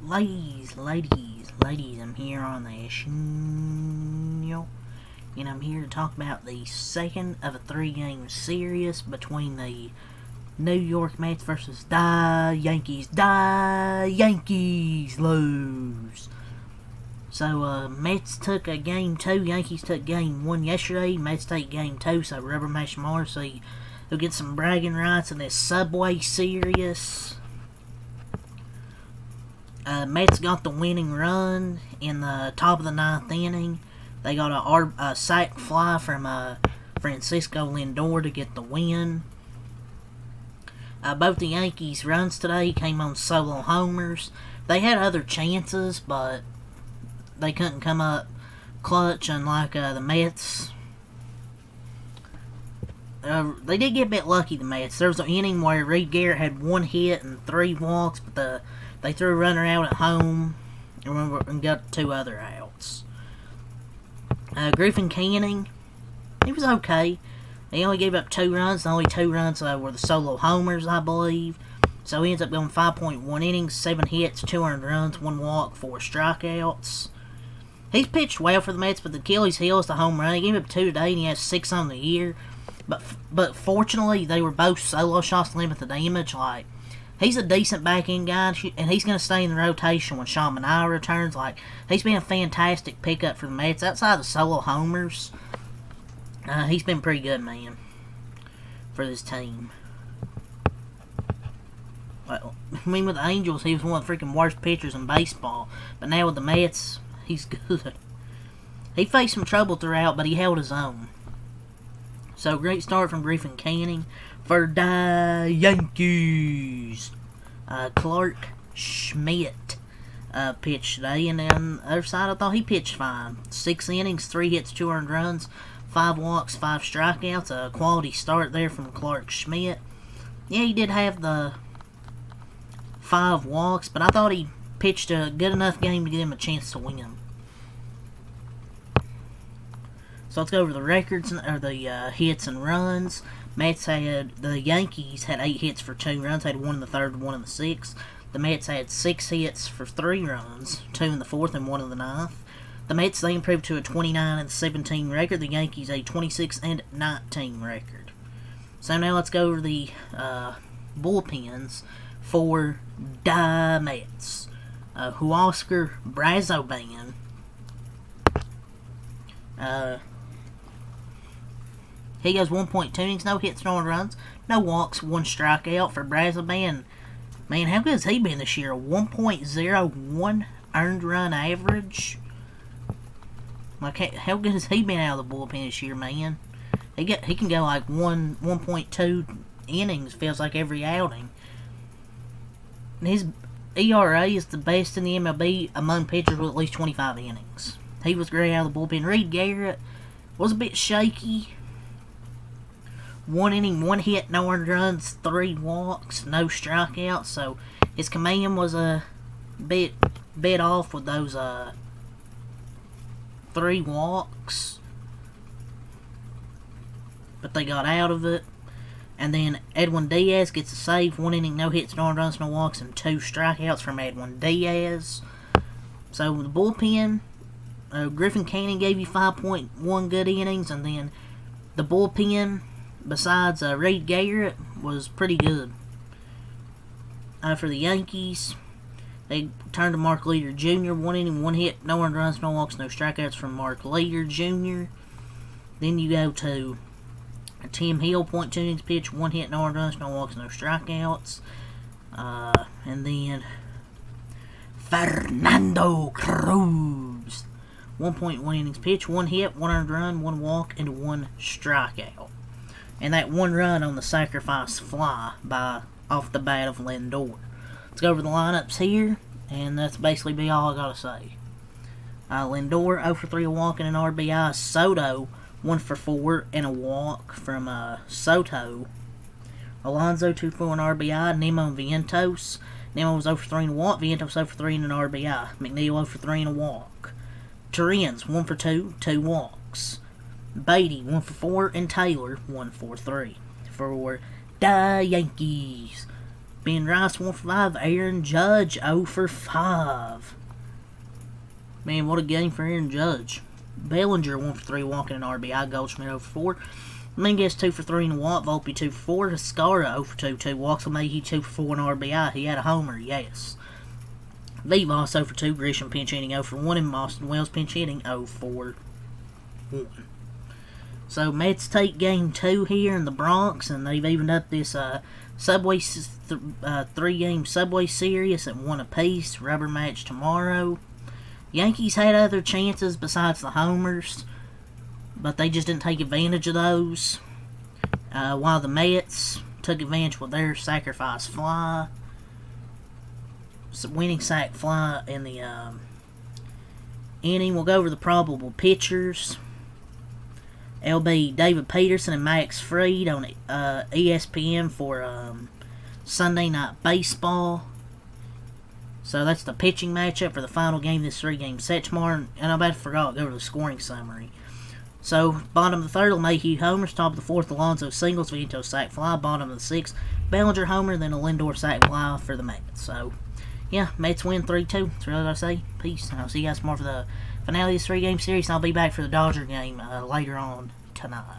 ladies, I'm here on the show, and I'm here to talk about the second of a 3-game series between the New York Mets versus the Yankees. The Yankees lose. So, Mets took a game 2, Yankees took game 1 yesterday, Mets take game 2, so rubber match tomorrow, so you'll get some bragging rights in this Subway series. Mets got the winning run in the top of the 9th inning. They got a sac fly from Francisco Lindor to get the win. Both the Yankees' runs today came on solo homers. They had other chances, but they couldn't come up clutch, unlike the Mets. They did get a bit lucky, the Mets. There was an inning where Reed Garrett had 1 hit and 3 walks, but they threw a runner out at home and got 2 other outs. Griffin Canning, he was okay. He only gave up 2 runs. The only 2 runs were the solo homers, I believe. So he ends up going 5.1 innings, 7 hits, 200 runs, 1 walk, 4 strikeouts. He's pitched well for the Mets, but the Achilles heel is the home run. He gave up 2 today, and he has 6 on the year. But fortunately, they were both solo shots to limit the damage. He's a decent back-end guy, and he's going to stay in the rotation when Sean Manaea returns. He's been a fantastic pickup for the Mets. Outside of solo homers, he's been pretty good, man, for this team. Well, with the Angels, he was one of the freaking worst pitchers in baseball. But now with the Mets, he's good. He faced some trouble throughout, but he held his own. So, great start from Griffin Canning for the Yankees. Clark Schmidt pitched today, and on the other side, I thought he pitched fine. 6 innings, 3 hits, 200 runs, 5 walks, 5 strikeouts. A quality start there from Clark Schmidt. Yeah, he did have the 5 walks, but I thought he pitched a good enough game to give him a chance to win. So let's go over the records, or the hits and runs. The Yankees had 8 hits for 2 runs, had 1 in the 3rd and 1 in the 6th. The Mets had 6 hits for 3 runs, 2 in the 4th and 1 in the 9th. The Mets, they improved to a 29-17 record. The Yankees, a 26-19 record. So now let's go over the bullpens for the Mets. Huascar Brazoban. He goes 1.2 innings, no hits, no runs, no walks, 1 strikeout for Brazoban. Man, how good has he been this year? A 1.01 earned run average. How good has he been out of the bullpen this year, man? He can go 1.2 innings, feels like every outing. His ERA is the best in the MLB among pitchers with at least 25 innings. He was great out of the bullpen. Reed Garrett was a bit shaky. 1 inning, 1 hit, no earned runs, 3 walks, no strikeouts. So his command was a bit off with those 3 walks, but they got out of it. And then Edwin Diaz gets a save, 1 inning, no hits, no earned runs, no walks, and 2 strikeouts from Edwin Diaz. So the bullpen, Griffin Canning gave you 5.1 good innings, and then the bullpen, besides Reed Garrett, was pretty good. For the Yankees, they turned to Mark Leiter Jr., 1 inning, 1 hit, no earned runs, no walks, no strikeouts from Mark Leiter Jr. Then you go to Tim Hill, 0.2 innings pitched, 1 hit, no earned runs, no walks, no strikeouts. And then Fernando Cruz, 1.1 innings pitched, 1 hit, 1 earned run, 1 walk, and 1 strikeout. And that 1 run on the sacrifice fly off the bat of Lindor. Let's go over the lineups here, and that's basically be all I gotta say. Lindor, 0 for 3, a walk and an RBI. Soto, 1 for 4 and a walk from Soto. Alonso, 2 for an RBI. Nemo and Vientos. Nemo was 0 for 3 and a walk. Vientos 0 for 3 and an RBI. McNeil 0 for 3 and a walk. Torrens, 1 for 2, 2 walks. Beatty, 1 for 4, and Taylor, 1 for 3. For the Yankees. Ben Rice 1 for 5. Aaron Judge 0 for 5. Man, what a game for Aaron Judge. Bellinger 1 for 3, walking an RBI. Goldschmidt 0 for 4. Dominguez 2 for 3 and a walk. Volpe 2 for 4. Escara 0 for 2. 2 walks. Mayhew 2 for 4 and RBI. He had a homer, yes. Vivas 0 for 2. Grisham pinch hitting 0 for 1. And Boston Wells pinch hitting 0 for 1. So Mets take game 2 here in the Bronx, and they've evened up this Subway 3-game Subway Series at 1 apiece. Rubber match tomorrow. Yankees had other chances besides the homers, but they just didn't take advantage of those. While the Mets took advantage with their sacrifice fly. Winning sac fly in the inning. We'll go over the probable pitchers. LB David Peterson and Max Fried on ESPN for Sunday Night Baseball. So that's the pitching matchup for the final game of this 3-game set tomorrow. And I about forgot to go over the scoring summary. So, bottom of the 3rd, Mayhew homers. Top of the 4th, Alonso singles. Vito sac fly. Bottom of the 6th, Bellinger homer. Then a Lindor sac fly for the Mets. So, yeah, Mets win 3-2. That's really what I say. Peace. And I'll see you guys tomorrow for the finale of this 3-game series. And I'll be back for the Dodger game later on tonight.